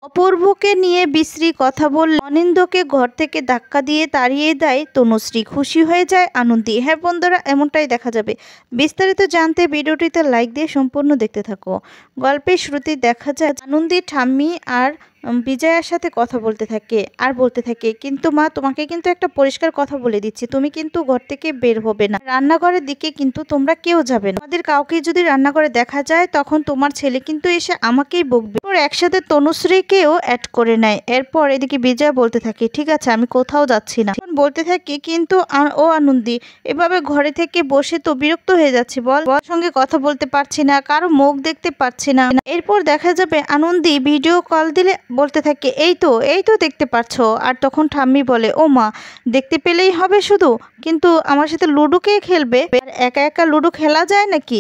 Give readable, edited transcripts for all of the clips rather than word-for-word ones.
অপূর্বকে নিয়ে বিশ্রী কথা বললে অনিন্দকে ঘর থেকে ধাক্কা দিয়ে তাড়িয়ে দেয় তনুশ্রী। খুশি হয়ে যায় আনন্দী। হ্যাঁ বন্ধুরা, এমনটাই দেখা যাবে। বিস্তারিত জানতে ভিডিওটিতে লাইক দিয়ে সম্পূর্ণ দেখতে থাকো। গল্পের শুরুতে দেখা যায় আনন্দী ঠাম্মি আর বিজয়ার সাথে কথা বলতে থাকে আর বলতে থাকে, কিন্তু মা, তোমাকে কিন্তু একটা পরিষ্কার কথা বলে দিচ্ছি, তুমি কিন্তু ঘর থেকে বের হবে না, রান্নাঘরের দিকে কিন্তু তোমরা কেউ যাবে না। আমাদের কাউকে যদি রান্নাঘরে দেখা যায় তখন তোমার ছেলে কিন্তু এসে আমাকেই বকবে। ওর একসাথে তনুশ্রীকেও অ্যাড করে নেয়। এরপর এদিকে বিজয়া বলতে থাকে, ঠিক আছে, আমি কোথাও যাচ্ছি না। বলতে থাকে, কিন্তু ও আনন্দী, এভাবে ঘরে থেকে বসে তো বিরক্ত হয়ে যাচ্ছি, বল, সঙ্গে কথা বলতে পারছি না, কারো মুখ দেখতে পাচ্ছি না। এরপর দেখা যাবে আনন্দী ভিডিও কল দিলে বলতে থাকে, এই তো দেখতে পাচ্ছ। আর তখন ঠাম্মি বলে, ও মা, দেখতে পেলেই হবে শুধু, কিন্তু আমার সাথে লুডো কে খেলবে? আর একা একা লুডো খেলা যায় নাকি?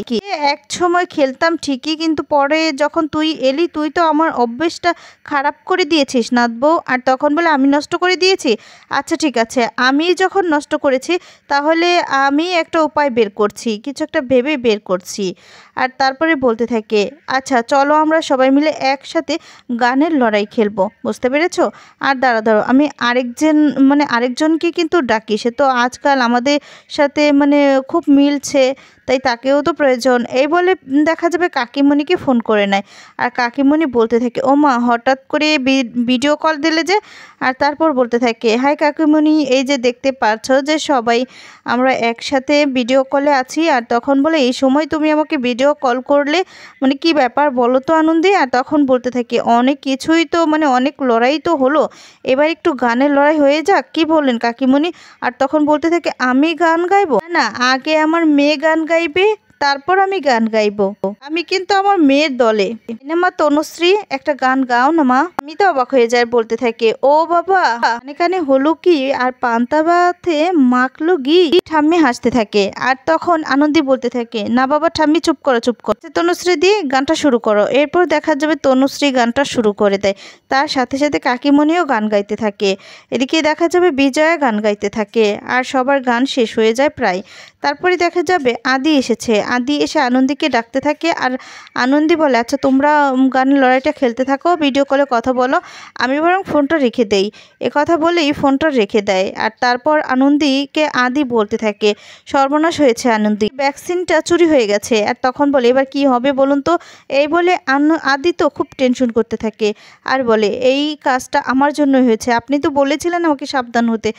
এক সময় খেলতাম ঠিকই, কিন্তু পরে যখন তুই এলি তুই তো আমার অভ্যেসটা খারাপ করে দিয়েছিস নাথ বউ। আর তখন বলে, আমি নষ্ট করে দিয়েছি? আচ্ছা ঠিক আছে, আমি যখন নষ্ট করেছি তাহলে আমি একটা উপায় বের করছি, কিছু একটা ভেবে বের করছি। আর তারপরে বলতে থাকে, আচ্ছা চলো আমরা সবাই মিলে একসাথে গানের লড়াই খেলবো, বুঝতে পেরেছো? আর দাঁড়াও, আমি আরেকজনকে কিন্তু ডাকি, সে তো আজকাল আমাদের সাথে খুব মিলছে, তাই তাকেও তো প্রয়োজন। এই বলে দেখা যাবে কাকিমণিকে ফোন করে নেয়। আর কাকিমণি বলতে থাকে, ও মা, হঠাৎ করে ভিডিও কল দিলে যে? আর তারপর বলতে থাকে, হাই কাকিমণি, এই যে দেখতে পাচ্ছ যে সবাই আমরা একসাথে ভিডিও কলে আছি। আর তখন বলে, এই সময় তুমি আমাকে ভিডিও কল করলে, কি ব্যাপার বলো তো আনন্দী? আর তখন বলতে থাকে, অনেক কিছুই তো অনেক লড়াই তো হলো, এবার একটু গানের লড়াই হয়ে যাক, কি বললেন কাকিমণি? আর তখন বলতে থাকে, আমি গান গাইবো? না, আগে আমার মেয়ে গান গাইবে, তারপর আমি গান গাইবো। আমি কিন্তু আমার মেয়ের দলে। মা তনুশ্রী, একটা গান গাও না মা। আমি তো অবাক হয়ে যায়, বলতে থাকে, ও বাবা, কানে হলো কি? আর পান্তা ভাতে মাখলো ঘি? ঠাম্মি হাসতে থাকে। আর তখন আনন্দী বলতে থাকে, না বাবা ঠাম্মি, চুপ করো। তনুশ্রী দিয়ে গানটা শুরু করো। এরপর দেখা যাবে তনুশ্রী গানটা শুরু করে দেয়। তার সাথে সাথে কাকিমণিও গান গাইতে থাকে। এদিকে দেখা যাবে বিজয়া গান গাইতে থাকে। আর সবার গান শেষ হয়ে যায় প্রায়। তারপরে দেখা যাবে আদি এসেছে। আদি এসে আনন্দীকে ডাকতে থাকে। আর আনন্দী বলে, আচ্ছা তোমরা গানের লড়াইটা খেলতে থাকো, ভিডিও কলে কথা বলো, আমি বরং ফোনটা রেখে দেই। কথা বলেই ফোনটা রেখে দেয়। আর তারপর আনন্দীকে আদি বলতে থাকে, সর্বনাশ হয়েছে আনন্দী, ভ্যাকসিনটা চুরি হয়ে গেছে। আর তখন বলে, এবার কি হবে বলুন তো? এই বলে আদি তো খুব টেনশন করতে থাকে। আর বলে, এই কাজটা আমার জন্যই হয়েছে, আপনি তো বলেছিলেন আমাকে সাবধান হতে,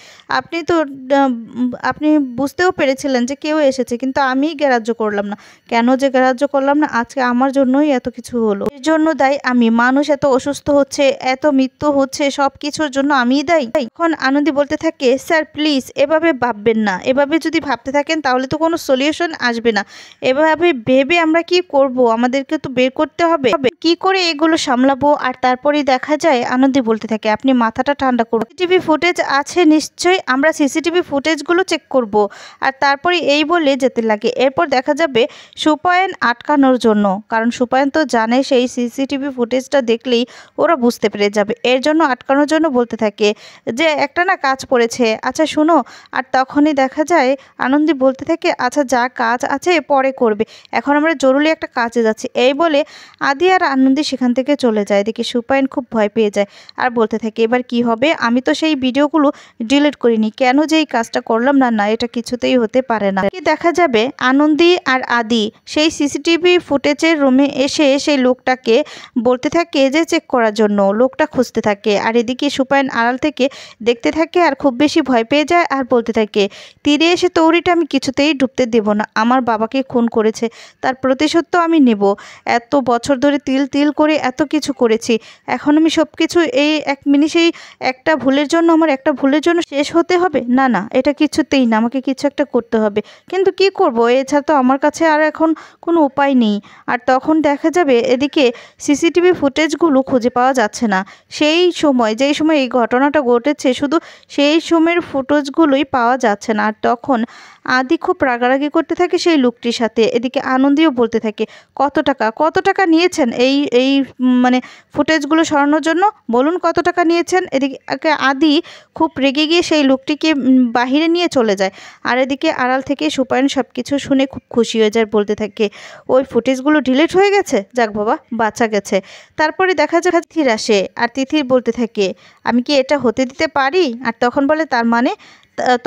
আপনি বুঝতেও পেরেছিলেন যে কেউ এসেছে, কিন্তু আমি গ্রাহ্য করলাম না। কেন যে গ্রাহ্য করলাম না? আজকে আমার জন্যই এত কিছু হলো, এর জন্য দায়ী আমি। মানুষ এত অসুস্থ হচ্ছে, এত মৃত্যু হচ্ছে, সব কিছুর জন্য আমিই দায়ী। এখন আনন্দী বলতে থাকে, স্যার প্লিজ এভাবে ভাববেন না, এভাবে যদি ভাবতে থাকেন তাহলে তো কোনো সলিউশন আসবে না। এভাবে ভেবে আমরা কি করব? আমাদেরকে তো বের করতে হবে, কি করে এগুলো সামলাবো। আর তারপরেই দেখা যায় আনন্দী বলতে থাকে, আপনি মাথাটা ঠান্ডা করুন, সিসিটিভি ফুটেজ আছে নিশ্চয়ই, আমরা সিসিটিভি ফুটেজগুলো চেক করব। আর তারপরে এই বলে যেতে লাগে। এরপর দেখা যাবে সুপায়ন আটকানোর জন্য, কারণ সুপায়ন তো জানে সেই সিসিটিভি ফুটেজটা দেখলেই ওরা বুঝতে পেরে যাবে, এর জন্য আটকানোর জন্য বলতে থাকে যে একটা না কাজ পড়েছে, আচ্ছা শুনো। আর তখনই দেখা যায় আনন্দী বলতে থাকে, আচ্ছা যা কাজ আছে পরে করবে, এখন আমরা জরুরি একটা কাজে যাচ্ছি। এই বলে আদি আর আনন্দী সেখান থেকে চলে যায়। দেখি সুপায়ন খুব ভয় পেয়ে যায়। আর বলতে থাকে, এবার কি হবে? আমি তো সেই ভিডিওগুলো ডিলিট করিনি, কেন যে এই কাজটা করলাম না, এটা কিছুতেই হতে পারে না। দেখা যাবে আনন্দী আর আদি সেই সিসিটিভি ফুটেজের রুমে এসে সেই লোকটাকে বলতে থাকে যে চেক করার জন্য, লোকটা খুঁজতে থাকে। আর এদিকে সুপায়ন আড়াল থেকে দেখতে থাকে আর খুব বেশি ভয় পেয়ে যায়। আর বলতে থাকে, তীরে এসে তৌরিটা আমি কিছুতেই ডুবতে দেব না, আমার বাবাকে খুন করেছে, তার প্রতিশোধ তো আমি নেব। এত বছর ধরে তিল তিল করে এত কিছু করেছি, এখন আমি সব কিছু এই এক মিনিটেই একটা ভুলের জন্য, আমার একটা ভুলের জন্য শেষ হতে হবে? না, এটা কিছুতেই না, আমাকে কিছু একটা করতে হবে, কিন্তু কি করব? এছাড়া তো আমার কাছে আর এখন কোনো উপায় নেই। আর তখন দেখা যাবে এদিকে সিসিটিভি ফুটেজগুলো খুঁজে পাওয়া যাচ্ছে না। যেই সময় এই ঘটনাটা ঘটেছে, শুধু সেই সময়ের ফুটেজগুলোই পাওয়া যাচ্ছে না। আর তখন আদি খুব রাগারাগি করতে থাকে সেই লোকটির সাথে। এদিকে আনন্দীও বলতে থাকে, কত টাকা নিয়েছেন এই ফুটেজগুলো সরানোর জন্য, বলুন কত টাকা নিয়েছেন? এদিকে আদি খুব রেগে গিয়ে সেই লোকটিকে বাহিরে নিয়ে চলে যায়। আর এদিকে আড়াল থেকে সুপায়ন সব কিছু শুনে খুব খুশি হয়ে যায়, বলতে থাকে ওই ফুটেজগুলো ডিলিট হয়ে গেছে, যাক বাবা বাঁচা গেছে। তারপরে দেখা যায় তিথির আসে আর তিথির বলতে থাকে আমি কি এটা হতে দিতে পারি? আর তখন বলে তার মানে,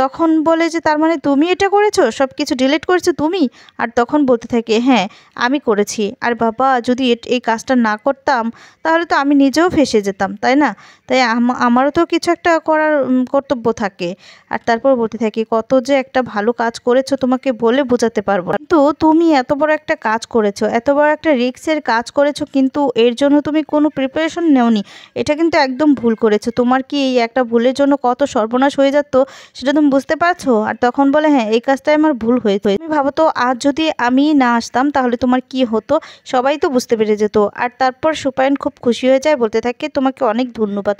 তখন বলে যে তার মানে তুমি এটা করেছো, সব কিছু ডিলিট করেছো তুমি? আর তখন বলতে থাকে হ্যাঁ আমি করেছি। আর বাবা যদি এই কাজটা না করতাম তাহলে তো আমি নিজেও ফেঁসে যেতাম, তাই না? তাই আমারও তো কিছু একটা করার কর্তব্য থাকে। আর তারপর বলতে থাকি কত যে একটা ভালো কাজ করেছো তোমাকে বলে বোঝাতে পারবো না, কিন্তু তুমি এত বড় একটা কাজ করেছো, এত বড় একটা রিস্কের কাজ করেছো, কিন্তু এর জন্য তুমি কোনো প্রিপারেশন নেওনি, এটা কিন্তু একদম ভুল করেছো। তোমার কি এই একটা ভুলের জন্য কত সর্বনাশ হয়ে যেত সেটা তুমি বুঝতে পারছো? আর তখন বলে হ্যাঁ এই কাজটাই আমার ভুল হয়েছে। তুমি ভাবো তো আজ যদি আমি না আসতাম তাহলে তোমার কি হতো, সবাই তো বুঝতে পেরে যেত। আর তারপর সুপায়ন খুব খুশি হয়ে যায়, বলতে থাকে তোমাকে অনেক ধন্যবাদ।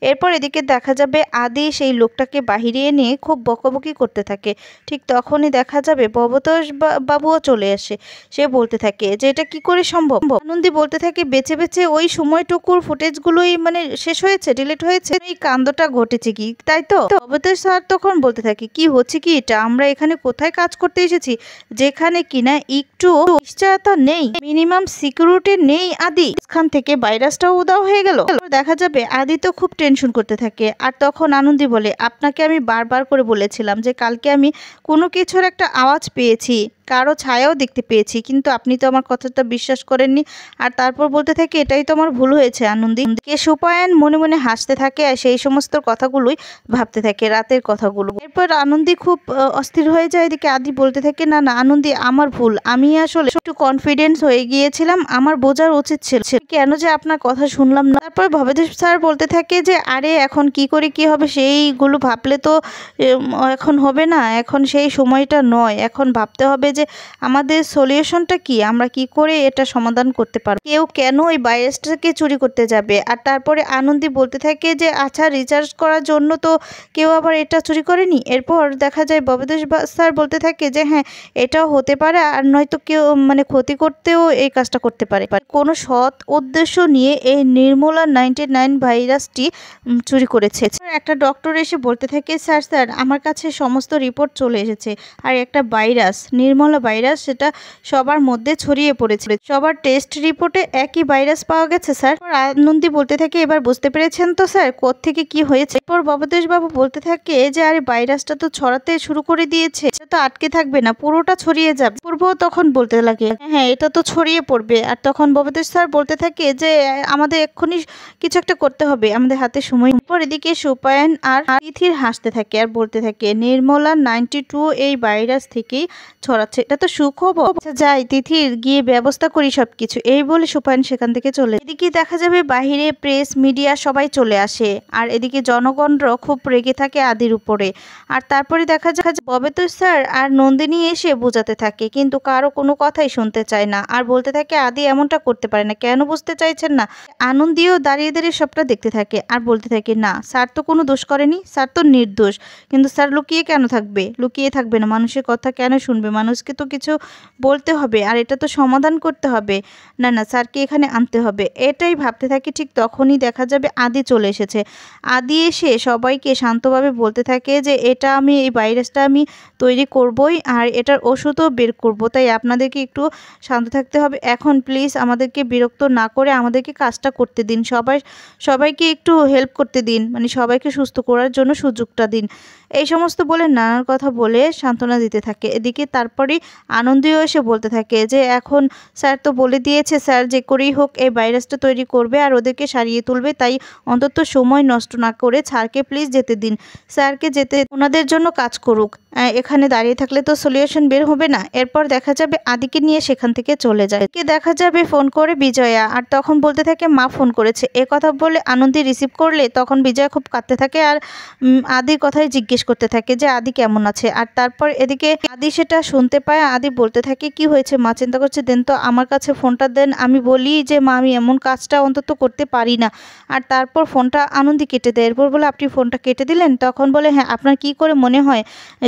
এরপর এদিকে দেখা যাবে আদি সেই লোকটাকে বাহিরে এনে খুব বকাবকি করতে থাকে। ঠিক তখনই দেখা যাবে ভবতোষ বাবুও চলে আসে। সে বলতে থাকে যে এটা কি করে সম্ভব? আনন্দী বলতে থাকে বেছে বেছে ওই সময়টুকুর ফুটেজগুলোই মানে শেষ হয়েছে, ডিলিট হয়েছে, এই কাণ্ডটা ঘটেছে কি, তাই তো? ভবতোষ স্যার তখন বলতে থাকে কি হচ্ছে কি এটা, আমরা এখানে কোথায় কাজ করতে এসেছি যেখানে কিনা একটু নিশ্চয়তা নেই, মিনিমাম সিকিউরিটি নেই। আদি এখান থেকে ভাইরাসটাও উধাও হয়ে গেল। দেখা যাবে আদি তো খুব টেনশন করতে থাকে। আর তখন আনন্দী বলে আপনাকে আমি বারবার করে বলেছিলাম যে কালকে আমি কোনো কিছুর একটা আওয়াজ পেয়েছি, কারো ছায়াও দেখতে পেয়েছি, কিন্তু আপনি তো আমার কথাটা বিশ্বাস করেননি। আর তারপর বলতে থাকে এটাই তো আমার ভুল হয়েছে আনন্দী। সুপায়ন মনে মনে হাসতে থাকে আর সেই সমস্ত কথাগুলোই ভাবতে থাকে, রাতের কথাগুলো। এরপর আনন্দী খুব অস্থির হয়ে যায়। এদিকে আদি বলতে থাকে না না আনন্দী আমার ভুল, আমি আসলে একটু কনফিডেন্স হয়ে গিয়েছিলাম, আমার বোঝার উচিত ছিল, কেন যে আপনার কথা শুনলাম না। তারপর ভবতোষ স্যার বলতে থাকে যে আরে এখন কি করে কি হবে সেইগুলো ভাবলে তো এখন হবে না, এখন সেই সময়টা নয়, এখন ভাবতে হবে যে আমাদের সলিউশনটা কি, আমরা কি করে এটা সমাধান করতে পারবো, কেউ কেন ওই ভাইরাসটাকে চুরি করতে যাবে। আর তারপরে আনন্দী বলতে থাকে যে আচ্ছা রিচার্জ করার জন্য তো কেউ আবার এটা চুরি করেনি। এরপর দেখা যায় ভবতোষ স্যার বলতে থাকে যে হ্যাঁ এটাও হতে পারে, আর নয়তো কেউ মানে ক্ষতি করতেও এই কাজটা করতে পারে, কোনো সৎ উদ্দেশ্য নিয়ে এই নির্মলা 99 ভাইরাসটি চুরি করেছে। একটা ডক্টর এসে বলতে থাকে স্যার স্যার আমার কাছে সমস্ত রিপোর্ট চলে এসেছে, আর একটা ভাইরাস নির্মলা ভাইরাস সেটা সবার মধ্যে ছড়িয়ে পড়েছিল, সবার টেস্ট রিপোর্টে একই ভাইরাস পাওয়া গেছে স্যার। আনন্দী বলতে থাকে এবার বুঝতে পেরেছেন তো স্যার কোত্থেকে কি হয়েছে? এরপর ভবতোষ বাবু বলতে থাকে যে আরে ভাইরাসটা তো ছড়াতে শুরু করে দিয়েছে, এটা তো আটকে থাকবে না, পুরোটা ছড়িয়ে যাবে। পূর্ব তখন বলতে লাগে হ্যাঁ এটা তো ছড়িয়ে পড়বে। আর তখন ভবতোষ স্যার বলতে থাকে যে আমাদের এক্ষুনি কিছু একটা করতে হবে, আমাদের হাতে সময়। পর এদিকে সুপায়ন আর তিথির হাসতে থাকে আর বলতে থাকে নির্মলা 92 এই ভাইরাস থেকেই ছড়াচ্ছে, এটা তো সুখবর। আচ্ছা যাই তিথির গিয়ে ব্যবস্থা করি সবকিছু, এই বলে সুপায়ন সেখান থেকে চলে। এদিকে দেখা যাবে বাহিরে প্রেস মিডিয়া সবাই চলে আসে, আর এদিকে জনগণরাও খুব রেগে থাকে আদির উপরে। আর তারপরে দেখা যায় ভবতোষ স্যার আর নন্দিনী এসে বোঝাতে থাকে, কিন্তু কারো কোনো কথাই শুনতে চায় না। আর বলতে থাকে আদি এমনটা করতে পারে না, কেন বুঝতে চাইছেন না? আনন্দীও দাঁড়িয়ে দাঁড়িয়ে সবটা দেখতে থাকে আর বলতে থাকে না স্যার তো কোনো দোষ করেনি, স্যার তো নির্দোষ, কিন্তু স্যার লুকিয়ে কেন থাকবে? লুকিয়ে থাকবে না, মানুষের কথা কেন শুনবে? মানুষকে তো কিছু বলতে হবে, আর এটা তো সমাধান করতে হবে, না না স্যারকে এখানে আনতে হবে, এটাই ভাবতে থাকি। ঠিক তখনই দেখা যাবে আদি চলে এসেছে। আদি এসে সবাইকে শান্তভাবে বলতে থাকে যে এটা আমি এই ভাইরাসটা আমি তৈরি করবই, আর এটার ওষুধও বের করব, তাই আপনাদেরকে একটু শান্ত থাকতে হবে। এখন প্লিজ আমাদেরকে বিরক্ত না করে আমাদেরকে কাজটা করতে দিন, সবাইকে একটু হেল্প করতে দিন, মানে সবাইকে সুস্থ করার জন্য সুযোগটা দিন, এই সমস্ত বলে নানান কথা বলে সান্ত্বনা দিতে থাকে। এদিকে তারপরে আনন্দীও এসে বলতে থাকে যে এখন স্যার তো বলে দিয়েছে স্যার যে করেই হোক এই ভাইরাসটা তৈরি করবে আর ওদেরকে সারিয়ে তুলবে, তাই অন্তত সময় নষ্ট না করে স্যারকে প্লিজ যেতে দিন, স্যারকে যেতে ওনাদের জন্য কাজ করুক, এখানে দাঁড়িয়ে থাকলে তো সলিউশন বের হবে না। এরপর দেখা যাবে আদিকে নিয়ে সেখান থেকে চলে যায়। দেখা যাবে ফোন করে বিজয়া, আর তখন বলতে থাকে মা ফোন করেছে, এ কথা বলে আনন্দী রিসিভ করলে তখন বিজয়া খুব কাঁদতে থাকে আর আদির কথাই জিজ্ঞেস করতে থাকে যে আদি কেমন আছে। আর তারপর এদিকে আদি সেটা শুনতে পায়, আদি বলতে থাকে কি হয়েছে মা, চিন্তা করছে, দেন তো আমার কাছে ফোনটা দেন, আমি বলি যে মা আমি এমন কাজটা অন্তত করতে পারি না। আর তারপর ফোনটা আনন্দী কেটে দেয়। এরপর বলে আপনি ফোনটা কেটে দিলেন? তখন বলে হ্যাঁ, আপনার কি করে মনে হয়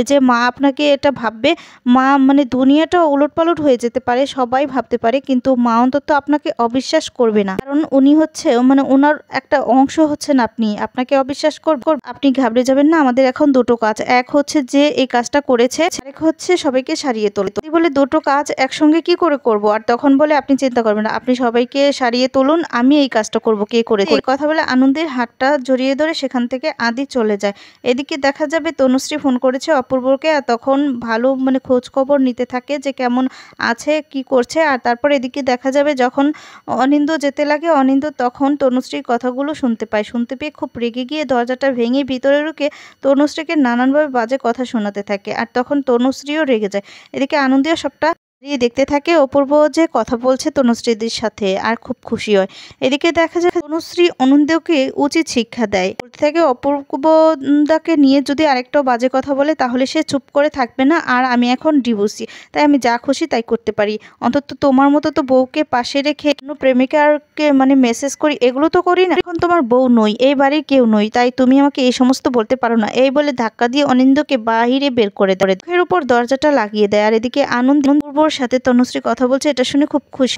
যে মা আপনাকে এটা ভাববে? মা মানে দুনিয়াটা উলটপালট হয়ে যেতে পারে, সবাই ভাবতে পারে, কিন্তু মা অন্তত আপনাকে অবিশ্বাস করবে না, কারণ উনি হচ্ছে মানে ওনার একটা অংশ হচ্ছেন আপনি, আপনাকে অবিশ্বাস করব। আপনি ঘাবড়ে যাবেন না, আমাদের এখন দুটো কাজ, এক হচ্ছে যে এই কাজটা করেছে, আরেক হচ্ছে সবাইকে সারিয়ে সারিয়ে তোলে। বলে দুটো কাজ একসঙ্গে কি করে করব? আর তখন বলে আপনি চিন্তা করবেন না, আপনি সবাইকে সারিয়ে তুলুন, আমি এই কাজটা করব কে করে। এই কথা বলে আনন্দের হাতটা জড়িয়ে ধরে সেখান থেকে আদি চলে যায়। এদিকে দেখা যাবে তনুশ্রী ফোন করেছে অপূর্বকে, আর তখন ভালো মানে খোঁজ খবর নিতে থাকে যে কেমন আছে কি করছে। আর তারপর এদিকে দেখা যাবে যখন অনিন্দ্য যেতে লাগে, অনিন্দ্য তখন তনুশ্রীর কথাগুলো শুনতে পায়। শুনতে পেয়ে খুব রেগে গিয়ে দরজাটা ভেঙে ভিতরে ঢুকে তনুশ্রীকে নানানভাবে বাজে কথা শোনাতে থাকে। আর তখন তনুশ্রীও রেগে যায়। এদিকে আনন্দীও সবটা দেখতে থাকে অপূর্ব যে কথা বলছে তনুশ্রীদের সাথে, আর খুব খুশি হয়। এদিকে দেখা যায় তনুশ্রী অনিন্দ্যকে উচিত শিক্ষা দেয়, বলতে থাকে অপূর্বদাকে নিয়ে যদি আরেকটাও বাজে কথা বলে তাহলে সে চুপ করে থাকবে না। আর আমি এখন ডিভোর্সি, তাই আমি যা খুশি তাই করতে পারি। অন্তত তোমার মতো তো বউকে পাশে রেখে প্রেমিকাকে মানে মেসেজ করি, এগুলো তো করি না। এখন তোমার বউ নই, এই বাড়ির কেউ নই, তাই তুমি আমাকে এই সমস্ত বলতে পারো না। এই বলে ধাক্কা দিয়ে অনিন্দ্যকে বাহিরে বের করে দেয়, মুখের উপর দরজাটা লাগিয়ে দেয়। আর এদিকে আনন্দ পূর্বর সাথে তনুশ্রী কথা বলছে, এটা শুনে খুব খুশি।